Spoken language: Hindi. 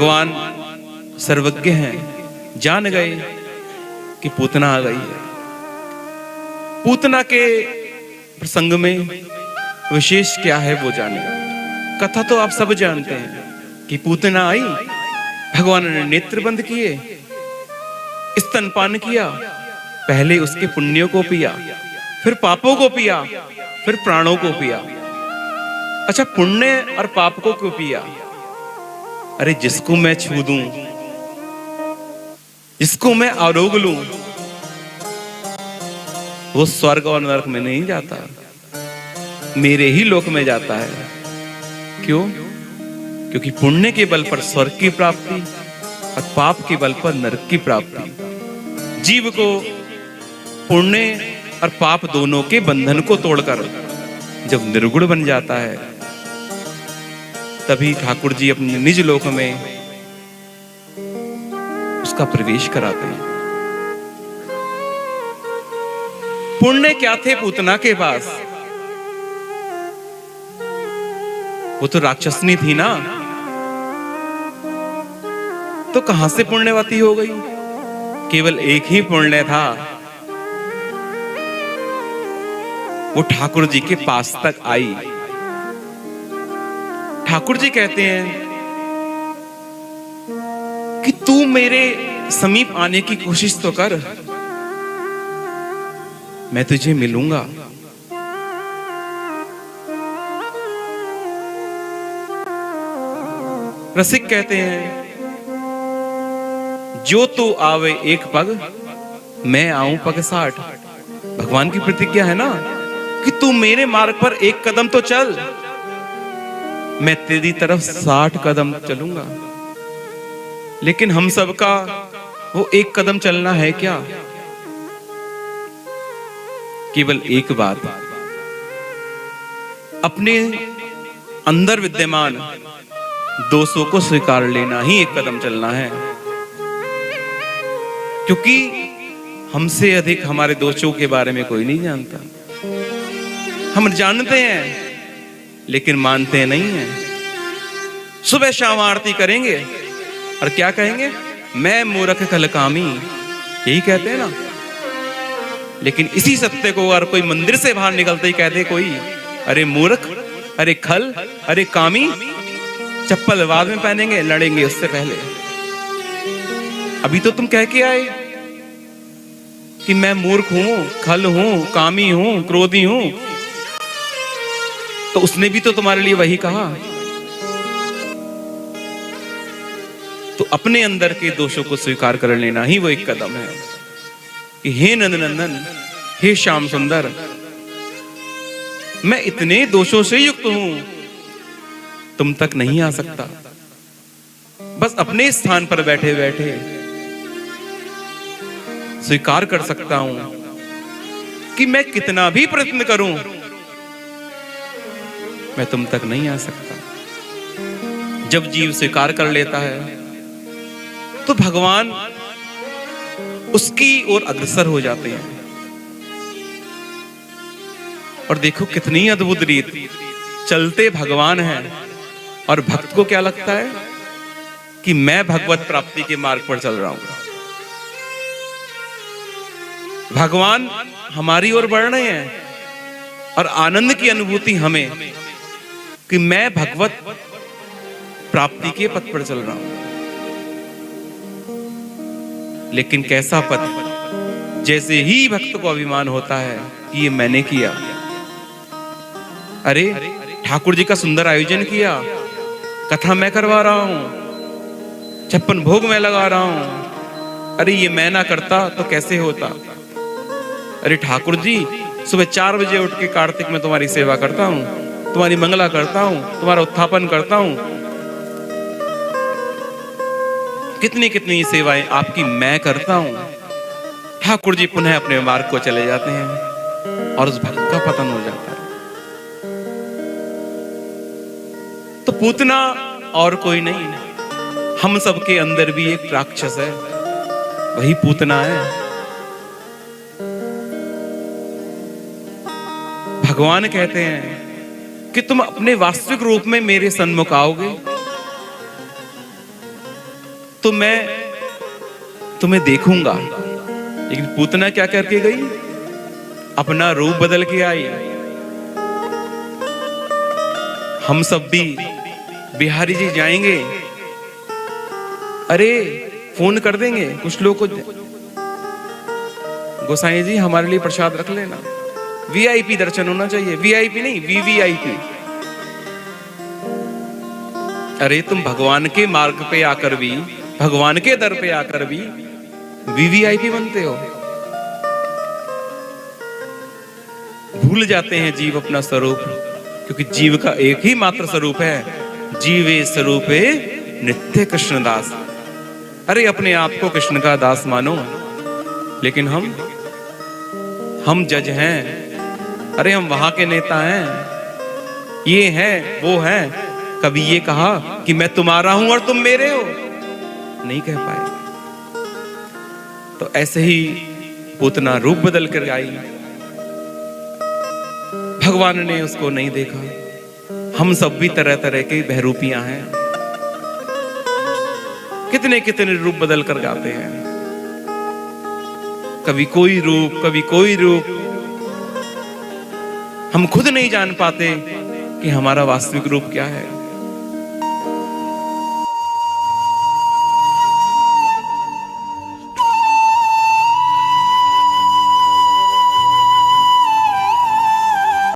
भगवान सर्वज्ञ हैं, जान गए कि पूतना आ गई है। पूतना के प्रसंग में विशेष क्या है वो जाने। कथा तो आप सब जानते हैं कि पूतना आई, भगवान ने नेत्र बंद किए, स्तनपान किया, पहले उसके पुण्यों को पिया, फिर पापों को पिया, फिर प्राणों को पिया। अच्छा, पुण्य और पाप को क्यों पिया? अरे जिसको मैं छू दूं, जिसको मैं आरोग लूं, वो स्वर्ग और नरक में नहीं जाता, मेरे ही लोक में जाता है। क्यों? क्योंकि पुण्य के बल पर स्वर्ग की प्राप्ति और पाप के बल पर नरक की प्राप्ति। जीव को पुण्य और पाप दोनों के बंधन को तोड़कर जब निर्गुण बन जाता है, तभी ठाकुर जी अपने निज लोक में उसका प्रवेश कराते हैं। पुण्य क्या थे पूतना के पास? वो तो राक्षसनी थी ना, तो कहां से पुण्यवती हो गई? केवल एक ही पुण्य था, वो ठाकुर जी के पास तक आई। ठाकुर जी कहते हैं कि तू मेरे समीप आने की कोशिश तो कर, मैं तुझे मिलूंगा। रसिक कहते हैं, जो तू आवे एक पग, मैं आऊं पग 60। भगवान की प्रतिज्ञा है ना कि तू मेरे मार्ग पर एक कदम तो चल, मैं तेरी तरफ 60 कदम चलूंगा। लेकिन हम सबका वो एक कदम चलना है क्या? केवल एक बात, अपने अंदर विद्यमान दोषों को स्वीकार लेना ही एक कदम चलना है। क्योंकि हमसे अधिक हमारे दोषों के बारे में कोई नहीं जानता। हम जानते हैं लेकिन मानते नहीं हैं। सुबह शाम आरती करेंगे और क्या कहेंगे? मैं मूर्ख खलकामी, यही कहते हैं ना। लेकिन इसी सत्य को अगर कोई मंदिर से बाहर निकलते ही कहते कोई, अरे मूर्ख, अरे खल, अरे कामी, चप्पल बाद में पहनेंगे, लड़ेंगे उससे पहले। अभी तो तुम कह के आए कि मैं मूर्ख हूं, खल हूं, कामी हूं, क्रोधी हूं, तो उसने भी तो तुम्हारे लिए वही कहा। तो अपने अंदर के दोषों को स्वीकार कर लेना ही वो एक कदम है कि हे नंदनंदन, हे श्याम सुंदर, मैं इतने दोषों से युक्त हूं, तुम तक नहीं आ सकता। बस अपने स्थान पर बैठे बैठे स्वीकार कर सकता हूं कि मैं कितना भी प्रयत्न करूं, मैं तुम तक नहीं आ सकता। जब जीव स्वीकार कर लेता है तो भगवान उसकी ओर अग्रसर हो जाते हैं। और देखो कितनी अद्भुत रीत, चलते भगवान हैं और भक्त को क्या लगता है कि मैं भगवत प्राप्ति के मार्ग पर चल रहा हूं। भगवान हमारी ओर बढ़ रहे हैं और आनंद की अनुभूति हमें कि मैं भगवत प्राप्ति के पथ पर चल रहा हूं। लेकिन कैसा पथ? जैसे ही भक्त को अभिमान होता है कि ये मैंने किया, अरे ठाकुर जी का सुंदर आयोजन किया, कथा मैं करवा रहा हूं, 56 भोग मैं लगा रहा हूं, अरे ये मैं ना करता तो कैसे होता। अरे ठाकुर जी, सुबह 4 बजे उठ के कार्तिक में तुम्हारी सेवा करता हूं, तुम्हारी मंगला करता हूं, तुम्हारा उत्थापन करता हूं, कितनी कितनी सेवाएं आपकी मैं करता हूं। ठाकुर जी पुनः अपने मार्ग को चले जाते हैं और उस भक्त का पतन हो जाता है। तो पूतना और कोई नहीं, हम सबके अंदर भी एक राक्षस है, वही पूतना है। भगवान कहते हैं कि तुम अपने वास्तविक रूप में मेरे सन्मुख आओगे तो मैं तुम्हें देखूंगा। लेकिन पूतना क्या करके गई? अपना रूप बदल के आई। हम सब भी बिहारी जी जाएंगे, अरे फोन कर देंगे कुछ लोग को, गोसाई जी हमारे लिए प्रसाद रख लेना। वीआईपी दर्शन होना चाहिए, वीआईपी नहीं वीवीआईपी। अरे तुम भगवान के मार्ग पे आकर भी, भगवान के दर पे आकर भी वीवीआईपी बनते हो। भूल जाते हैं जीव अपना स्वरूप, क्योंकि जीव का एक ही मात्र स्वरूप है, जीवे स्वरूपे नित्य कृष्ण दास। अरे अपने आप को कृष्ण का दास मानो। लेकिन हम जज हैं, अरे हम वहां के नेता हैं, ये हैं वो हैं। कभी ये कहा कि मैं तुम्हारा हूं और तुम मेरे हो? नहीं कह पाए। तो ऐसे ही पूतना रूप बदल कर आई, भगवान ने उसको नहीं देखा। हम सब भी तरह तरह के बहरूपियां हैं, कितने कितने रूप बदल कर गाते हैं। कभी कोई रूप, कभी कोई रूप। हम खुद नहीं जान पाते कि हमारा वास्तविक रूप क्या है।